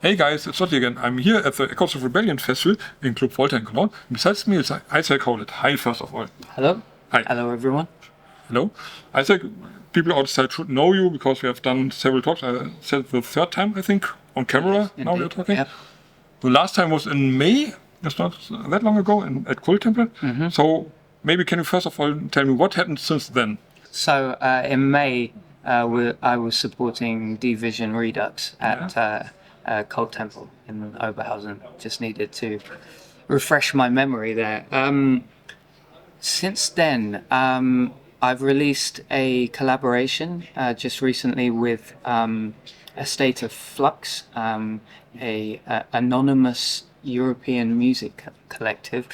Hey guys, it's Otti again. I'm here at the Echoes of Rebellion Festival in Club Volta in Cologne. Besides me is Isaac HOWLETT. Hi, first of all. Hello. Hi. Hello, everyone. Hello. Isaac, people outside should know you because we have done several talks. I said the third time, I think, on Kamera. Yes, now indeed. we're talking. Yep. The last time was in May. It's not that long ago at Köln Temple. Mm-hmm. So maybe can you first of all tell me what happened since then? So in May, I was supporting Division Redux at Cult Temple in Oberhausen. Just needed to refresh my memory there. Since then, I've released a collaboration just recently with A State of Flux, a anonymous European music collective.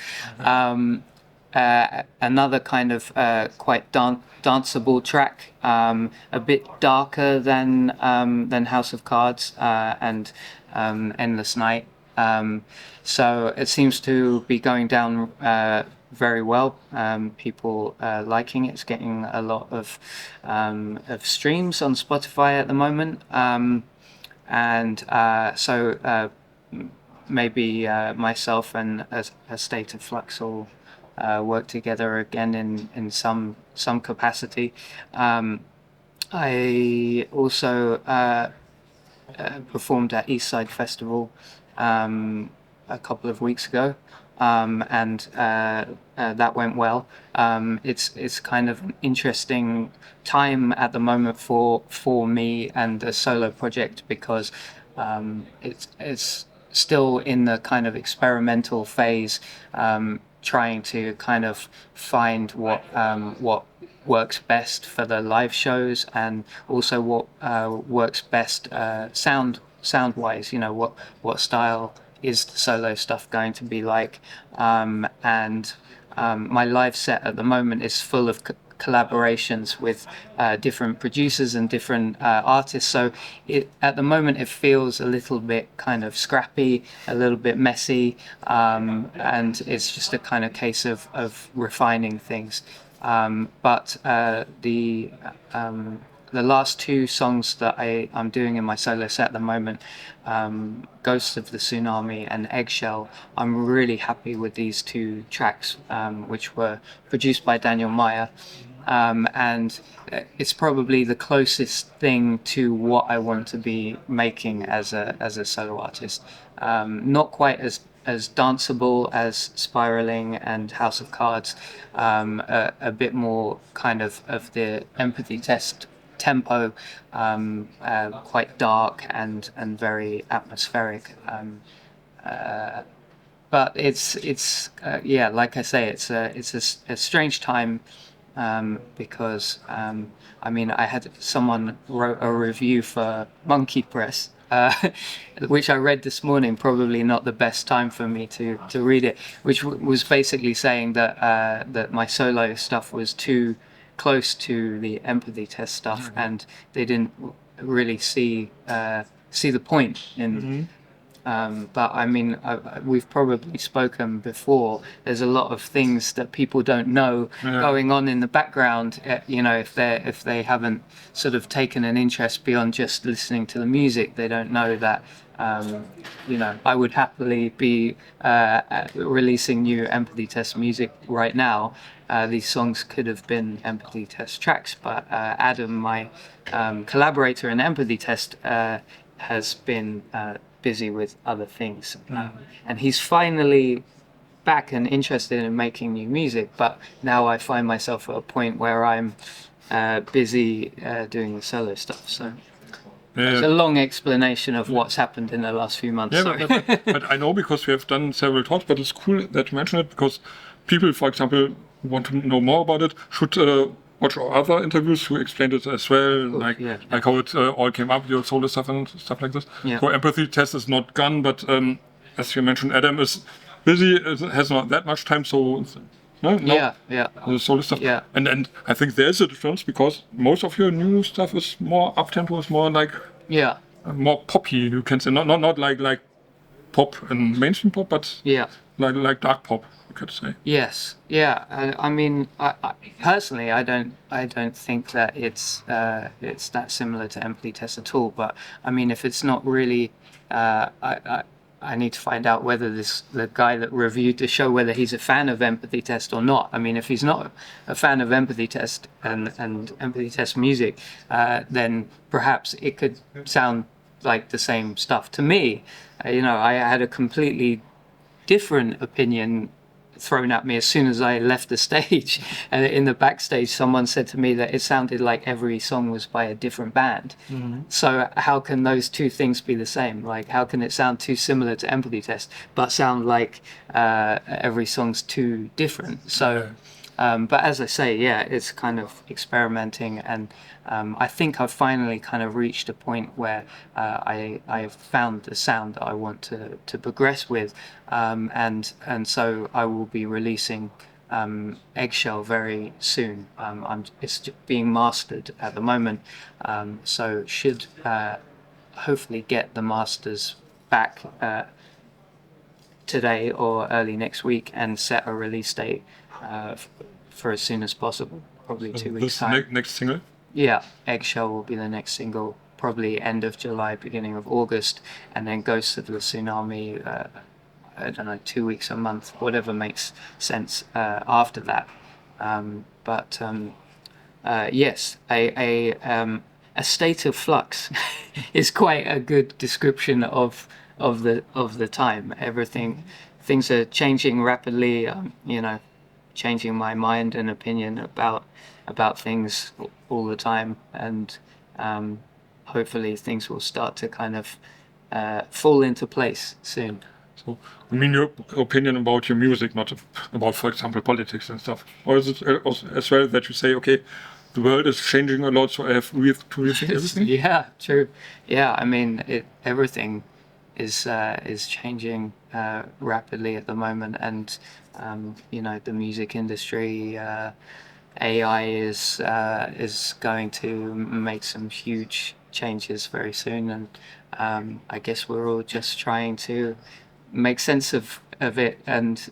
Another kind of quite danceable track, a bit darker than House of Cards and Endless Night. So it seems to be going down very well. People liking it. It's getting a lot of streams on Spotify at the moment, so maybe myself and A State of Flux will work together again in some capacity. I also performed at Eastside Festival a couple of weeks ago, and that went well. It's kind of an interesting time at the moment for me and the solo project because it's still in the kind of experimental phase, trying to kind of find what works best for the live shows and also what works best sound wise. You know, what style is the solo stuff going to be like, and my live set at the moment is full of collaborations with different producers and different artists, so at the moment it feels a little bit kind of scrappy, a little bit messy, and it's just a kind of case of refining things, but the last two songs that I'm doing in my solo set at the moment, Ghosts of the Tsunami and Eggshell, I'm really happy with these two tracks, which were produced by Daniel Meyer. And it's probably the closest thing to what I want to be making as a solo artist. Not quite as danceable as Spiraling and House of Cards, a bit more kind of the Empathy Test tempo, quite dark and very atmospheric. But it's like I say, it's a strange time. Because I mean, I had someone wrote a review for Monkey Press, which I read this morning. Probably not the best time for me to read it, which was basically saying that my solo stuff was too close to the Empathy Test stuff, and they didn't really see the point in. Mm-hmm. But I mean, we've probably spoken before. There's a lot of things that people don't know going on in the background. You know, if they haven't sort of taken an interest beyond just listening to the music, they don't know that. You know, I would happily be releasing new Empathy Test music right now. These songs could have been Empathy Test tracks, but Adam, my collaborator in Empathy Test, has been busy with other things, and he's finally back and interested in making new music, but now I find myself at a point where I'm busy doing the solo stuff, so it's a long explanation of what's happened in the last few months. But I know, because we have done several talks, but it's cool that you mention it, because people, for example, who want to know more about it should watch our other interviews who explained it as well, like how it all came up, your solo stuff and stuff like this. So Empathy Test is not gone, but as you mentioned, Adam is busy, has not that much time, so the solo stuff. And I think there's a difference, because most of your new stuff is more up-tempo, is more like more poppy, you can say, not like pop and mainstream pop, but like dark pop, you could say. Yes, yeah. I mean, I personally, I don't think that it's that similar to Empathy Test at all. But I mean, if it's not really, I need to find out whether the guy that reviewed the show, whether he's a fan of Empathy Test or not. I mean, if he's not a fan of Empathy Test and Empathy Test music, then perhaps it could sound like the same stuff. To me, I had a completely different opinion thrown at me as soon as I left the stage. In the backstage, someone said to me that it sounded like every song was by a different band. So how can those two things be the same? Like, how can it sound too similar to Empathy Test but sound like every song's too different? So but as I say, yeah, it's kind of experimenting, and I think I've finally kind of reached a point where I've found the sound that I want to progress with, and so I will be releasing Eggshell very soon. It's being mastered at the moment, so should hopefully get the masters back today or early next week and set a release date for as soon as possible, probably 2 weeks time. Next single? Yeah, Eggshell will be the next single, probably end of July, beginning of August, and then Ghosts of the Tsunami, I don't know, 2 weeks, a month, whatever makes sense after that. Yes, a state of flux is quite a good description of the time. Things are changing rapidly. Changing my mind and opinion about things all the time, and hopefully things will start to kind of fall into place soon. So, I mean, your opinion about your music, not about, for example, politics and stuff. Or is it as well that you say, okay, the world is changing a lot, so I have to rethink everything? Yeah, true. Yeah, I mean, everything is changing rapidly at the moment, and the music industry, AI is going to make some huge changes very soon, and I guess we're all just trying to make sense of it and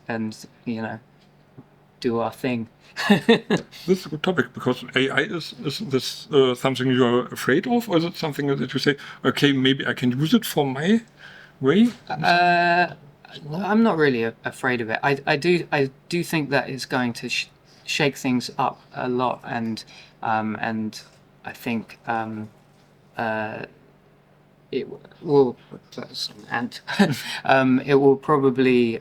do our thing. This is a good topic, because AI is this something you are afraid of, or is it something that you say, okay, maybe I can use it for my way? I'm not really afraid of it. I do think that it's going to shake things up a lot, and I think it will, it will probably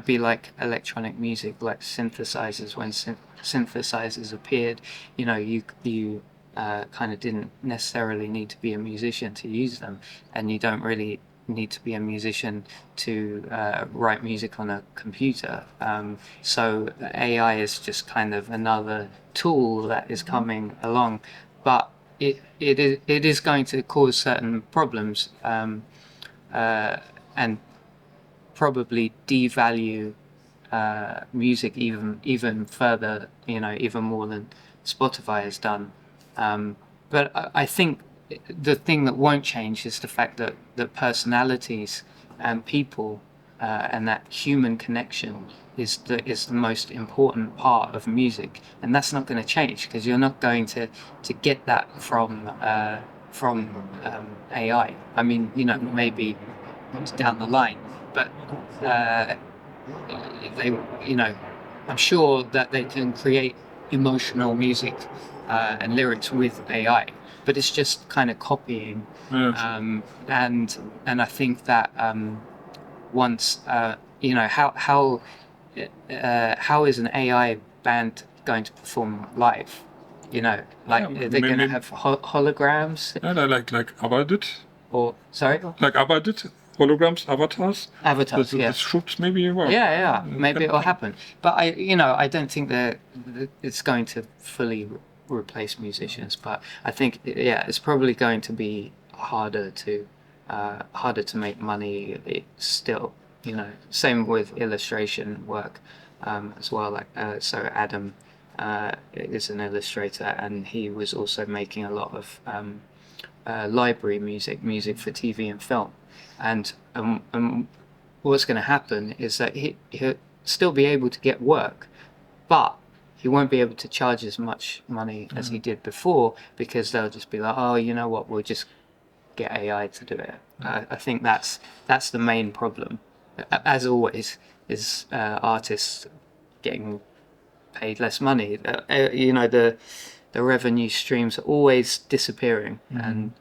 be like electronic music, like synthesizers. When synthesizers appeared, you kind of didn't necessarily need to be a musician to use them, and you don't really need to be a musician to write music on a computer. So AI is just kind of another tool that is coming along, but it is going to cause certain problems, and probably devalue music even further, even more than Spotify has done. But I think the thing that won't change is the fact that personalities and people and that human connection is the most important part of music, and that's not going to change, because you're not going to get that from AI. I mean, maybe down the line, but I'm sure that they can create emotional music and lyrics with AI, but it's just kind of copying. And I think that once how is an AI band going to perform live? They're going to have holograms. Yeah, like ABBA did. Or sorry, like ABBA did. Holograms, avatars. Yeah. This should maybe work. Yeah. Maybe it'll happen, but I don't think that it's going to fully replace musicians. But I think it's probably going to be harder to make money. It's still, same with illustration work as well. So Adam is an illustrator, and he was also making a lot of library music for TV and film, and what's going to happen is that he'll still be able to get work, but he won't be able to charge as much money as he did before, because they'll just be like, oh, you know what, we'll just get AI to do it. I think that's the main problem, as always, is artists getting paid less money. The revenue streams are always disappearing, and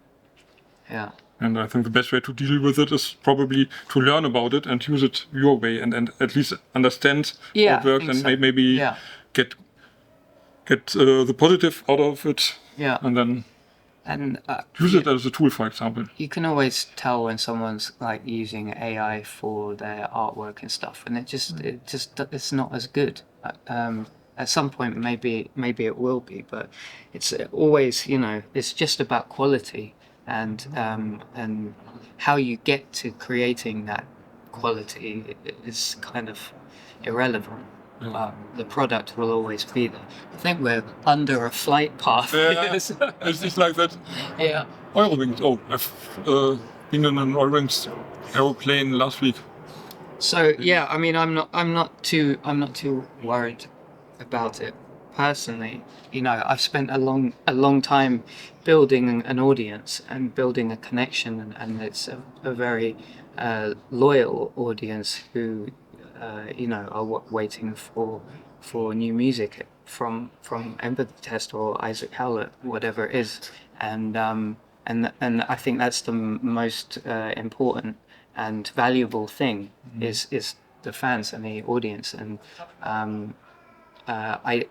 yeah. And I think the best way to deal with it is probably to learn about it and use it your way, and at least understand how it works, and so. maybe get the positive out of it, and then use it as a tool, for example. You can always tell when someone's like using AI for their artwork and stuff, and it's not as good. At some point, maybe it will be, but it's always, it's just about quality, and how you get to creating that quality is kind of irrelevant. The product will always be there. I think we're under a flight path. Yeah, it's just like that. Yeah. Eurowings. Oh, I've been in an Eurowings aeroplane last week. So yeah, I mean, I'm not too worried about it personally. I've spent a long time building an audience and building a connection, and it's a very loyal audience who are waiting for new music from Empathy Test or Isaac Howlett, whatever it is, and I think that's the most important and valuable thing is the fans and the audience, and I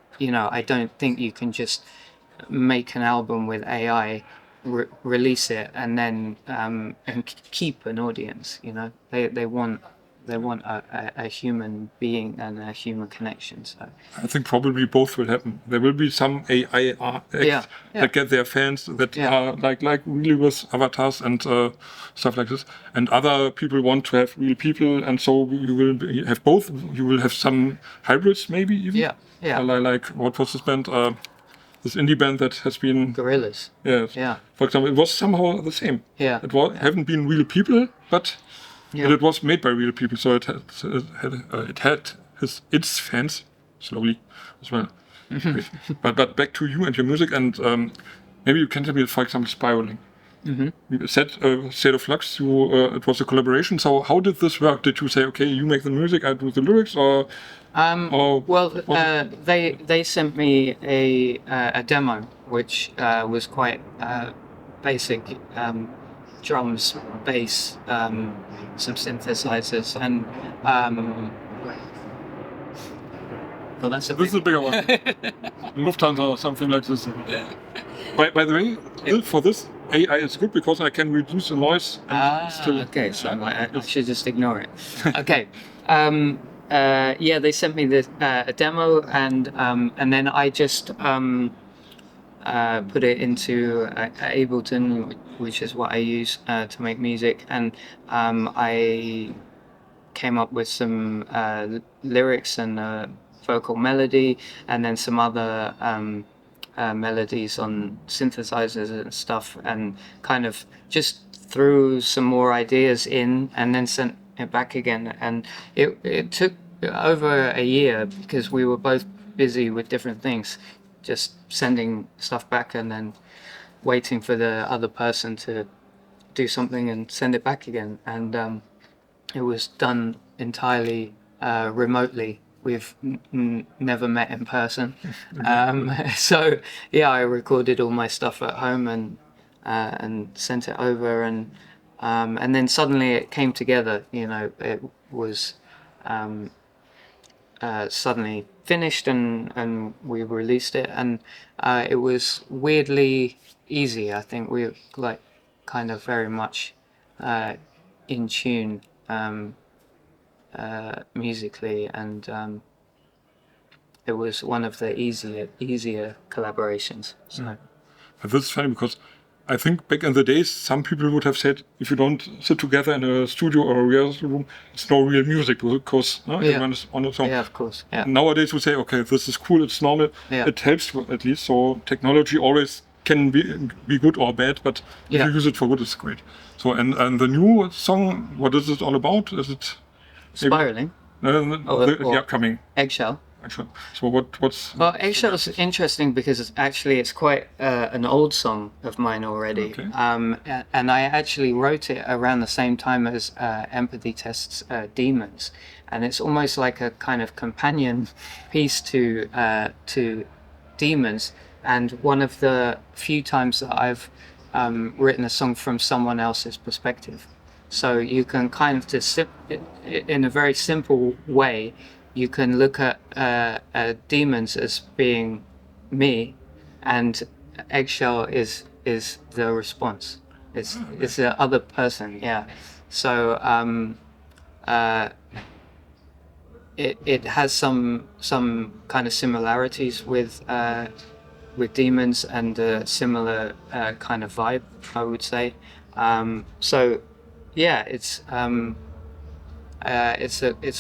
don't think you can just make an album with AI, release it, and then and keep an audience. They want a human being and a human connection. So I think probably both will happen. There will be some AI acts that get their fans that are like really with avatars and stuff like this, and other people want to have real people, and so you will have both. You will have some hybrids, maybe even. Like what was this band? This indie band that has been Gorillas. Yes. Yeah. For example, it was somehow the same. Yeah. Haven't been real people, but it was made by real people, so it had its fans slowly as well. But back to you and your music, and maybe you can tell me, for example, spiraling. You said State of Flux. It was a collaboration. So how did this work? Did you say, okay, you make the music, I do the lyrics, or? They sent me a demo, which was quite basic. Drums, bass, some synthesizers, and well, this is a bigger one. Lufthansa or something like this. By the way, for this AI is good because I can reduce the noise. Okay, so I should just ignore it. Okay. They sent me a demo, and then I just put it into Ableton, which is what I use to make music, and I came up with some lyrics and vocal melody, and then some other melodies on synthesizers and stuff, and kind of just threw some more ideas in, and then sent it back again. And it took over a year because we were both busy with different things, just sending stuff back and then waiting for the other person to do something and send it back again. And it was done entirely remotely. We've never met in person. So yeah, I recorded all my stuff at home and sent it over, and then suddenly it came together. It was suddenly finished, and we released it, and it was weirdly easy. I think we were kind of very much in tune musically, and it was one of the easier collaborations. So. But this is funny because I think back in the days, some people would have said, if you don't sit together in a studio or a rehearsal room, it's no real music because everyone is on its own. Yeah, of course. Yeah. Nowadays we say, okay, this is cool, it's normal, it helps at least. So technology always can be good or bad, but if you use it for good, it's great. So and the new song, what is it all about? Is it Spiraling. The upcoming. Eggshell. So what's... Well, Eggshell is interesting because it's quite an old song of mine already. Okay. And I actually wrote it around the same time as Empathy Test's Demons. And it's almost like a kind of companion piece to Demons. And one of the few times that I've written a song from someone else's perspective. So you can kind of just, in a very simple way, you can look at Demons as being me, and Eggshell is the response. It's the other person, yeah. So it has some kind of similarities with Demons and a similar kind of vibe, I would say. So yeah, it's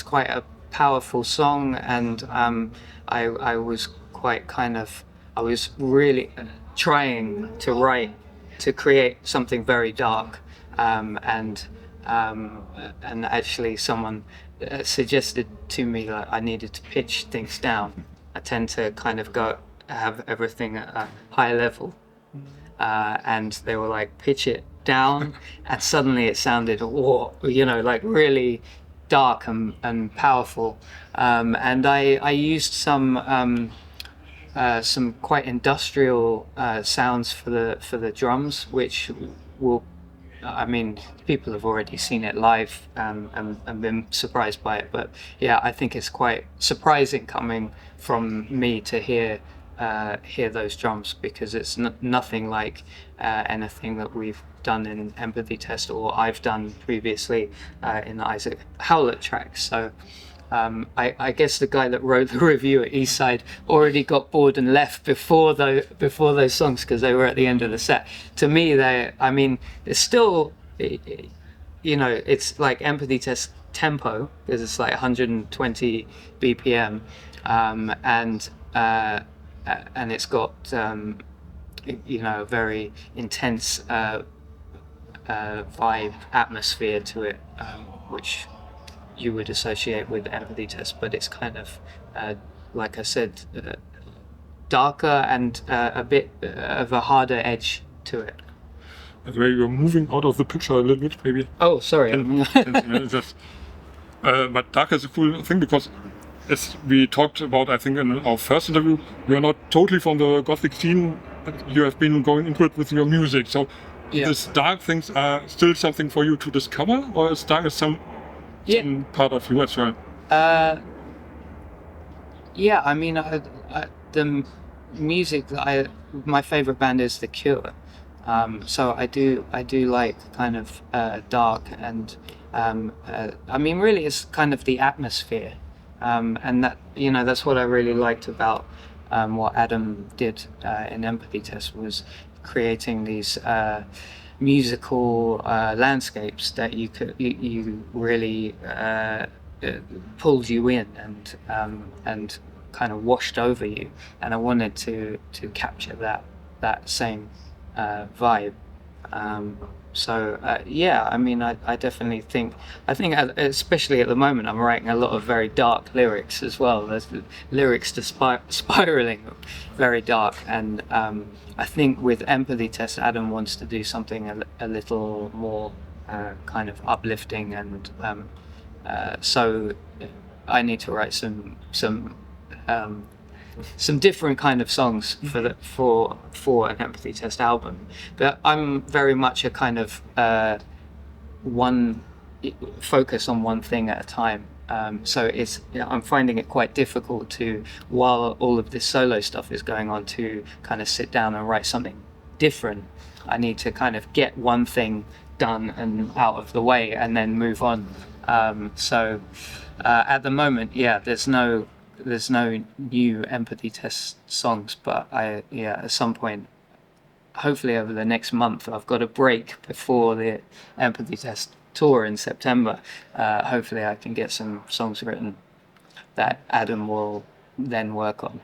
quite a powerful song, and I was really trying to create something very dark, and actually someone suggested to me that I needed to pitch things down. I tend to kind of have everything at a high level, and they were like, pitch it down, and suddenly it sounded like really dark and powerful, and I used some quite industrial sounds for the drums, which people have already seen it live and been surprised by it, but yeah, I think it's quite surprising coming from me to hear those drums, because it's nothing like anything that we've done in Empathy Test or I've done previously in the HOWLETT tracks. So I guess the guy that wrote the review at Eastside already got bored and left before those songs, because they were at the end of the set. To me, it's still, it's like Empathy Test tempo, because it's like 120 BPM, and it's got a very intense vibe, atmosphere to it, which you would associate with Empathy Test, but it's kind of like I said, darker and a bit of a harder edge to it. Where you're moving out of the picture a little bit, maybe. Oh, sorry. But dark is a cool thing, because as we talked about, I think in our first interview, you're not totally from the Gothic scene, but you have been going into it with your music. So these dark things are still something for you to discover, or is dark some part of you as well? The music that my favorite band is The Cure. So I do like kind of dark, and really it's kind of the atmosphere, and that's what I really liked about what Adam did in Empathy Test, was creating these musical landscapes that you really pulled you in and kind of washed over you, and I wanted to capture that same vibe. I definitely think especially at the moment, I'm writing a lot of very dark lyrics as well. There's lyrics to spiraling, very dark, and I think with Empathy Test, Adam wants to do something a little more kind of uplifting, and so I need to write some different kind of songs for an Empathy Test album. But I'm very much a kind of focus on one thing at a time. So I'm finding it quite difficult to, while all of this solo stuff is going on, to kind of sit down and write something different. I need to kind of get one thing done and out of the way, and then move on. At the moment, there's no new Empathy Test songs, but at some point, hopefully over the next month, I've got a break before the Empathy Test tour in September. Hopefully I can get some songs written that Adam will then work on.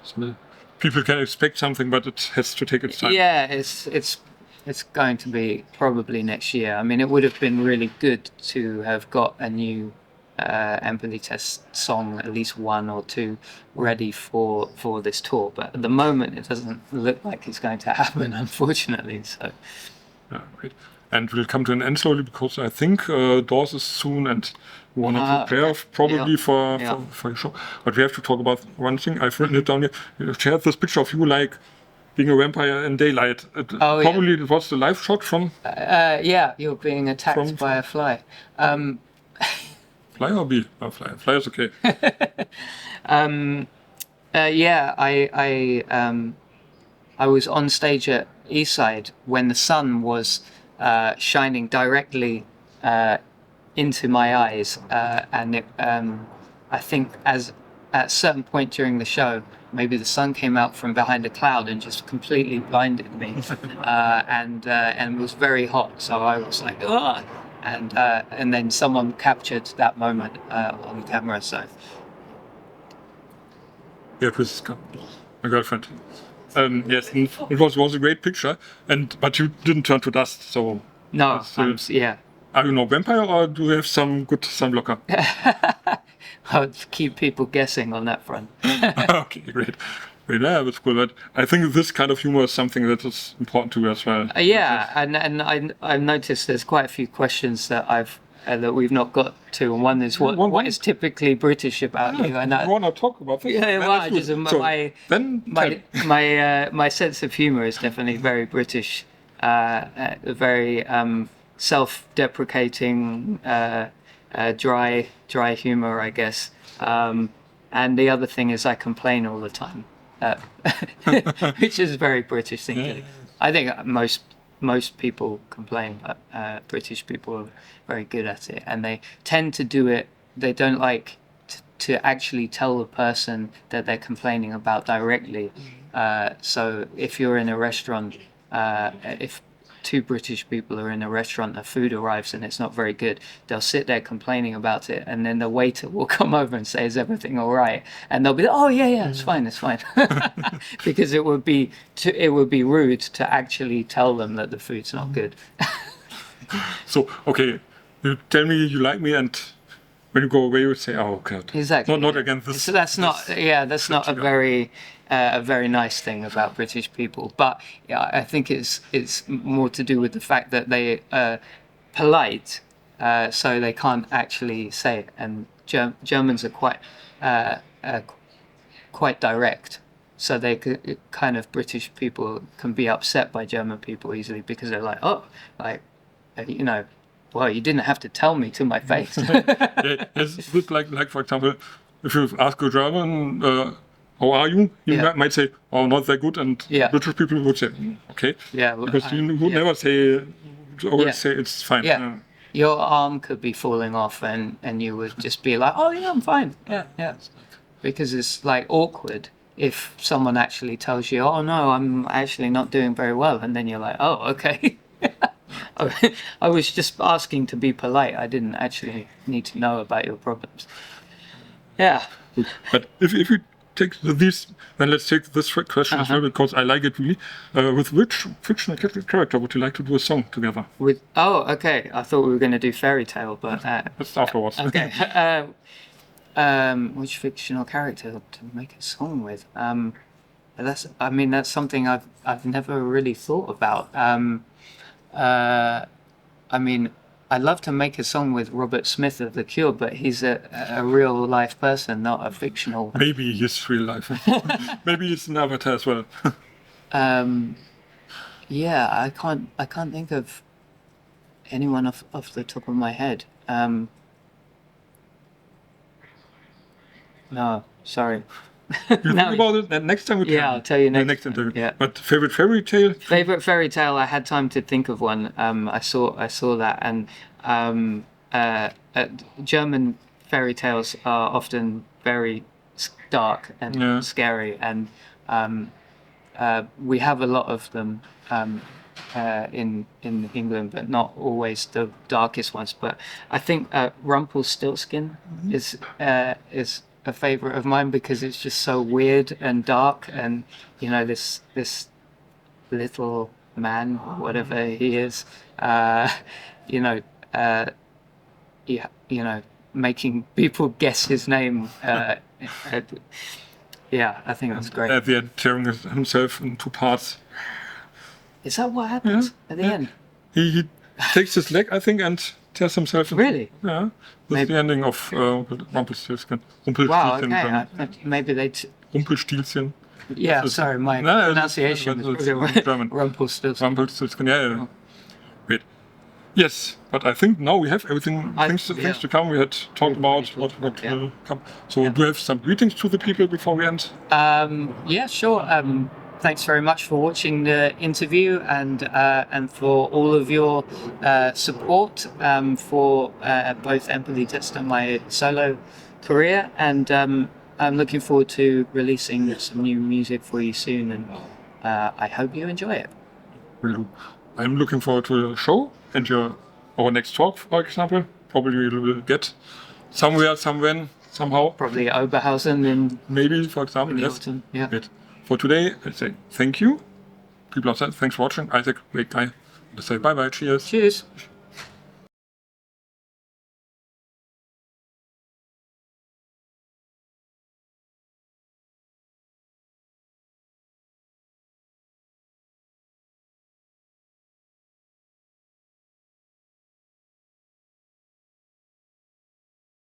So people can expect something, but it has to take its time. Yeah, it's It's going to be probably next year. I mean, it would have been really good to have got a new empathy test song, at least one or two, ready for this tour. But at the moment, it doesn't look like it's going to happen, unfortunately. So. Yeah, great. And we'll come to an end slowly because I think Doors is soon and we want to prepare probably for your show. But we have to talk about one thing. I've written it down here. You shared this picture of you like being a vampire in daylight. Probably it was the live shot from... yeah, you're being attacked by a fly. Fly or bee? Oh, fly. Fly is okay. Yeah, I was on stage at Eastside when the sun was shining directly into my eyes, and it, I think at a certain point during the show, maybe the sun came out from behind a cloud and just completely blinded me, and it was very hot. So I was like, ugh! And then someone captured that moment on camera. So yeah, this is my girlfriend. Yes, and it was a great picture, but you didn't turn to dust, so... No, yeah. Are you no vampire, or do you have some good sunblocker? I'll keep people guessing on that front. Okay, great. Yeah, that's cool. But I think this kind of humor is something that is important to you as well. Yeah, and I've noticed there's quite a few questions that that we've not got to, and one is what is typically British about you, and I want to talk about this. Yeah, well, just my sense of humor is definitely very British, very self-deprecating, dry humor, I guess. And the other thing is I complain all the time, which is a very British thing to do. I think most people complain, but British people are very good at it, and they tend to do it. They don't like to actually tell the person that they're complaining about directly. So if you're in a restaurant, if two British people are in a restaurant, the food arrives and it's not very good, they'll sit there complaining about it, and then the waiter will come over and say, is everything all right? And they'll be like, oh yeah, it's fine. Because it would be rude to actually tell them that the food's not good. So, okay, you tell me you like me, and when you go away you say, oh God. Exactly. Not again this. So that's not a very nice thing about British people, but yeah, I think it's more to do with the fact that they are polite, so they can't actually say it, and Germans are quite direct, so they could, kind of British people can be upset by German people easily because they're like, oh, like, you know, well, you didn't have to tell me to my face. Yeah, it's like for example, if you ask a German, how are you? You might say, oh, not that good, and British people would say, okay. Yeah, well, because you would never say, always say it's fine. Yeah. Your arm could be falling off, and you would just be like, oh yeah, I'm fine. Yeah. Because it's like awkward if someone actually tells you, oh no, I'm actually not doing very well, and then you're like, oh, okay. I was just asking to be polite. I didn't actually need to know about your problems. Yeah. But if you take these, then let's take this question as well, because I like it really. With which fictional character would you like to do a song together? Okay. I thought we were going to do fairy tale, but that's afterwards. Okay. Which fictional character to make a song with? That's something I've never really thought about. I mean, I'd love to make a song with Robert Smith of The Cure, but he's a real life person, not a fictional one. Maybe he's real life. Maybe he's an avatar as well. Yeah, I can't think of anyone off the top of my head. No, sorry. You think about it, and next time we I'll tell you next interview. Yeah. But favorite fairy tale? Favorite fairy tale, I had time to think of one. I saw that, and German fairy tales are often very dark and scary, and we have a lot of them in England, but not always the darkest ones. But I think Rumpelstiltskin is a favorite of mine because it's just so weird and dark, and you know, this little man, whatever he is, you know, making people guess his name. Yeah, I think that's great. At the end, tearing himself in two parts. Is that what happens at the end? He takes his leg, I think, and tears himself. Really? Yeah. That's the ending of Rumpelstiltskin. Wow, Rumpelstiltskin. okay. Maybe they... Rumpelstiltskin. Yeah, sorry, my pronunciation is German. Rumpelstiltskin. Rumpelstiltskin, yeah. Wait. Yes, but I think now we have everything, things to come. We had talked about what will come. So do you have some greetings to the people before we end? Yeah, sure. Thanks very much for watching the interview and for all of your support for both Empathy Test and my solo career. And I'm looking forward to releasing some new music for you soon, and I hope you enjoy it. I'm looking forward to the show and our next talk, for example. Probably we will get somewhere, somewhen, somehow. Probably Oberhausen in maybe, for example. the Yes. autumn. Yeah. But for today, I say thank you. People outside, thanks for watching. Isaac, great guy. Let's say bye bye. Cheers. Cheers.